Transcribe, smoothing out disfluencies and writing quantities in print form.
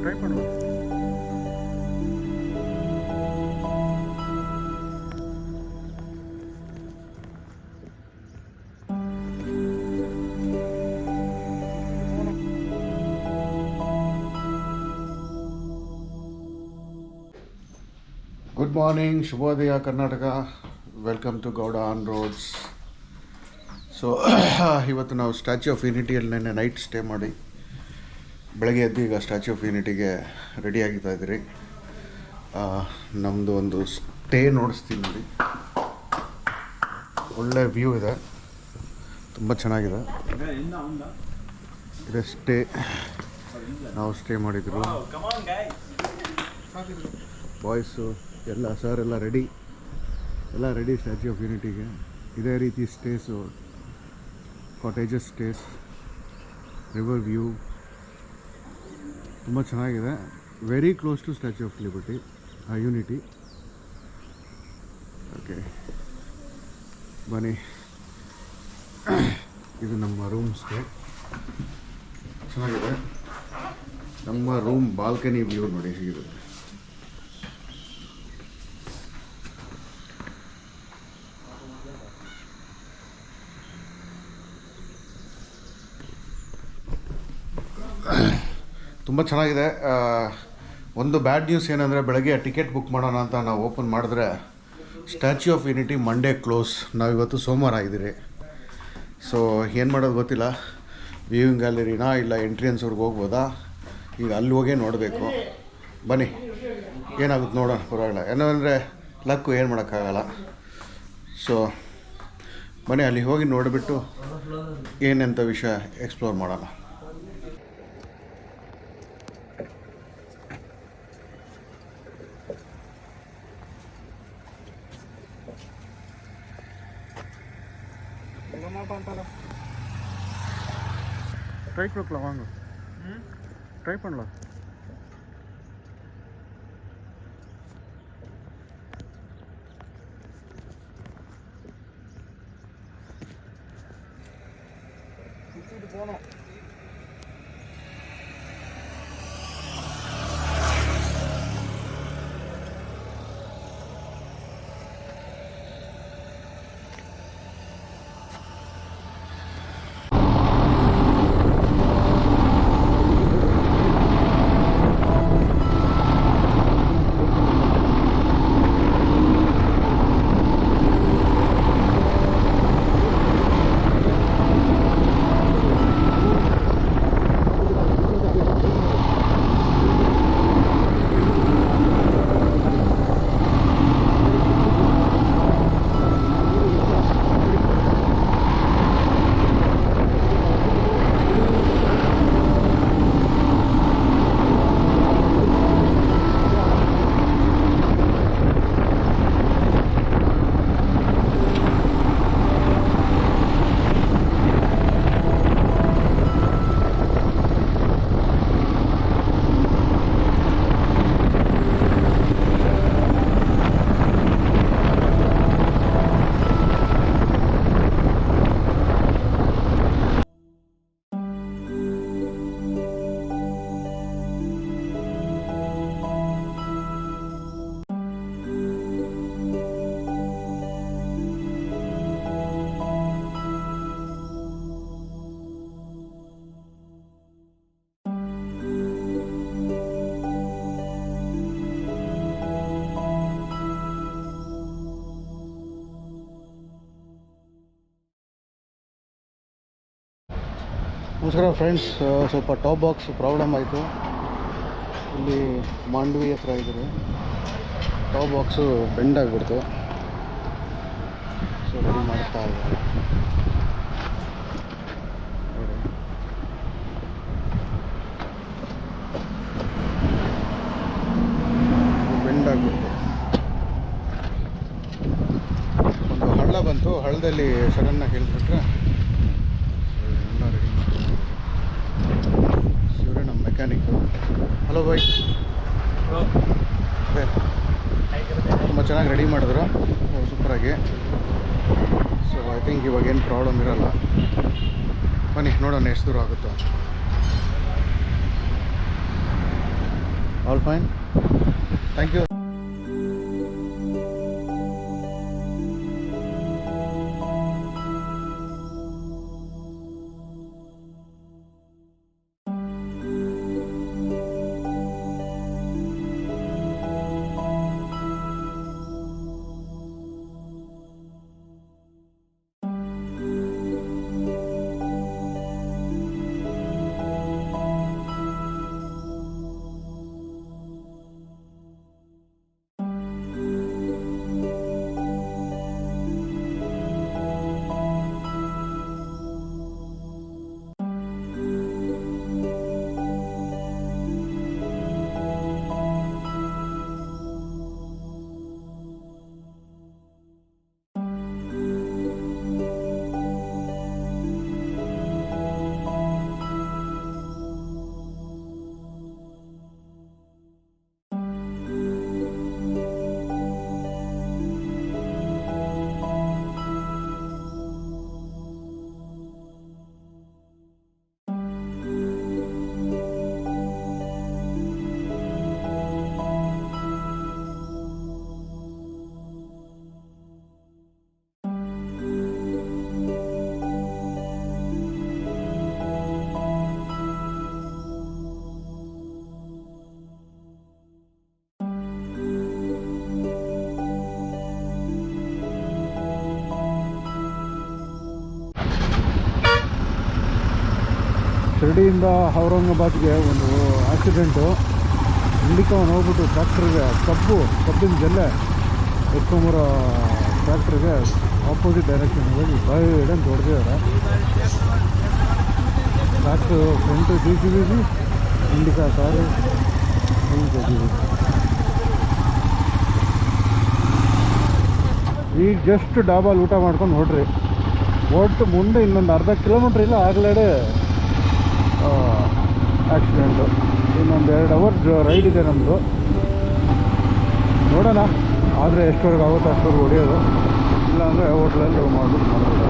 Try ಮಾಡುವ. Good morning, ಶುಭೋದಯ Karnataka. Welcome to Gowda on roads. So ಇವತ್ತು ನಾವು ಸ್ಟ್ಯಾಚ್ಯೂ ಆಫ್ ಯೂನಿಟಿಯಲ್ಲಿ ನೆನ್ನೆ ನೈಟ್ ಸ್ಟೇ ಮಾಡಿ ಬೆಳಗ್ಗೆ ಎದ್ದು ಈಗ ಸ್ಟ್ಯಾಚ್ಯೂ ಆಫ್ ಯೂನಿಟಿಗೆ ರೆಡಿ ಆಗಿತಾ ಇದ್ದೀರಿ. ನಮ್ಮದು ಒಂದು ಸ್ಟೇ ನೋಡಿಸ್ತೀನಿ ನೋಡಿ. ಒಳ್ಳೆ ವ್ಯೂ ಇದೆ, ತುಂಬ ಚೆನ್ನಾಗಿದೆ. ಇದೆ ಸ್ಟೇ, ನಾವು ಸ್ಟೇ ಮಾಡಿದ್ರು. ಬಾಯ್ಸು ಎಲ್ಲ ಸರ್ ಎಲ್ಲ ರೆಡಿ ಸ್ಟ್ಯಾಚ್ಯೂ ಆಫ್ ಯೂನಿಟಿಗೆ. ಇದೇ ರೀತಿ stays, cottages stays, river view ತುಂಬ ಚೆನ್ನಾಗಿದೆ. Very close to Statue of Liberty, Unity. Okay ಬನ್ನಿ, ಇದು ನಮ್ಮ ರೂಮ್ ಸ್ಟೇ. ಚೆನ್ನಾಗಿದೆ. ನಮ್ಮ ರೂಮ್ ಬಾಲ್ಕನಿ ವ್ಯೂ ನೋಡಿ ಹೇಗಿದೆ. ತುಂಬ ಚೆನ್ನಾಗಿದೆ. ಒಂದು ಬ್ಯಾಡ್ ನ್ಯೂಸ್ ಏನಂದರೆ, ಬೆಳಗ್ಗೆ ಟಿಕೆಟ್ ಬುಕ್ ಮಾಡೋಣ ಅಂತ ನಾವು ಓಪನ್ ಮಾಡಿದ್ರೆ statue of unity Monday close. ನಾವಿವತ್ತು ಸೋಮವಾರ ಆಗಿದ್ದೀರಿ. ಸೊ ಏನು ಮಾಡೋದು ಗೊತ್ತಿಲ್ಲ. ವ್ಯೂವಿಂಗ್ ಗ್ಯಾಲರಿನಾ ಇಲ್ಲ ಎಂಟ್ರೆನ್ಸ್ವರೆಗೆ ಹೋಗ್ಬೋದಾ? ಈಗ ಅಲ್ಲಿ ಹೋಗೇ ನೋಡಬೇಕು. ಬನ್ನಿ, ಏನಾಗುತ್ತೆ ನೋಡೋಣ, ಪರವಾಗಿಲ್ಲ. ಏನಂದರೆ ಲಕ್ಕು, ಏನು ಮಾಡೋಕ್ಕಾಗಲ್ಲ. ಸೊ ಬನ್ನಿ, ಅಲ್ಲಿ ಹೋಗಿ ನೋಡಿಬಿಟ್ಟು ಏನಂತ ವಿಷಯ ಎಕ್ಸ್ಪ್ಲೋರ್ ಮಾಡೋಣ. ட்ரை பண்ணலாம், வாங்க ட்ரை பண்ணலாம். சுற்றிட்டு போனோம். ನಮಸ್ಕಾರ ಫ್ರೆಂಡ್ಸ್. ಸ್ವಲ್ಪ ಟಾಪ್ ಬಾಕ್ಸ್ ಪ್ರಾಬ್ಲಮ್ ಆಯಿತು. ಇಲ್ಲಿ ಮಾಂಡ್ವಿ ಹತ್ರ ಇದ್ದಾರೆ. ಟಾಪ್ ಬಾಕ್ಸು ಬೆಂಡ್ ಆಗಿಬಿಡ್ತು. ಸೊ ರೆಡಿ ಮಾಡ್ತಾ ಇದ್ದಾರೆ. ಬೆಂಡ್ ಆಗಿಬಿಡ್ತು. ಒಂದು ಹಳ್ಳ ಬಂತು. ಹಳ್ಳದಲ್ಲಿ ಸಡನ್ನಾಗಿ ಹೇಳಿಬಿಟ್ರೆ ಎಲ್ಲ ರೆಡಿ ಮಾಡ್ತಾರೆ. ಇವರೇ ನಮ್ಮ ಮೆಕ್ಯಾನಿಕ್ಕು. ಹಲೋ ಬಾಯ್. ಅದೇ ತುಂಬ ಚೆನ್ನಾಗಿ ರೆಡಿ ಮಾಡಿದ್ರು, ಸೂಪರಾಗಿ. ಸೊ ಐ ಥಿಂಕ್ ಇವಾಗ ಏನು ಪ್ರಾಬ್ಲಮ್ ಇರೋಲ್ಲ. ಬನ್ನಿ ನೋಡೋಣ ಎಷ್ಟು ದೂರ ಆಗುತ್ತೋ. All fine, thank you. ಶಿರ್ಡಿಯಿಂದ ಔರಂಗಾಬಾದ್ಗೆ ಒಂದು ಆಕ್ಸಿಡೆಂಟು. ಇಂಡಿಕಾವನ್ನು ಹೋಗ್ಬಿಟ್ಟು ಟ್ರ್ಯಾಕ್ಟ್ರಿಗೆ ಕಬ್ಬಿನ ಜಲ್ಲೆ ಎತ್ಕೊಂಬರೋ ಟ್ರ್ಯಾಕ್ಟ್ರಿಗೆ ಆಪೋಸಿಟ್ ಡೈರೆಕ್ಷನ್ ಹೋಗಿ ಸೈಡ್ ಅಂತ ಹೊಡೆದಿದ್ದಾರೆ. Tractor front JCB, Indica car ಈಗ ಜಸ್ಟ್ ಡಾಬಾಲ್ ಊಟ ಮಾಡ್ಕೊಂಡು ಹೊಡ್ರಿ. ಒಟ್ಟು ಮುಂದೆ ಇನ್ನೊಂದು ಅರ್ಧ ಕಿಲೋಮೀಟ್ರ್ ಇಲ್ಲ ಆಗಲೇ ಆಕ್ಸಿಡೆಂಟು. ಇನ್ನೊಂದು 2 ಅವರ್ ರೈಡ್ ಇದೆ ನಮ್ಮದು. ನೋಡೋಣ, ಆದರೆ ಎಷ್ಟವರೆಗೆ ಆಗುತ್ತೋ ಅಷ್ಟವರೆಗೆ ಹೊಡೆಯೋದು, ಇಲ್ಲಾಂದರೆ ಹೋಟ್ಲಲ್ಲಿ ಮಾಡ್ಬಿಟ್ಟು ಮಾಡೋದು.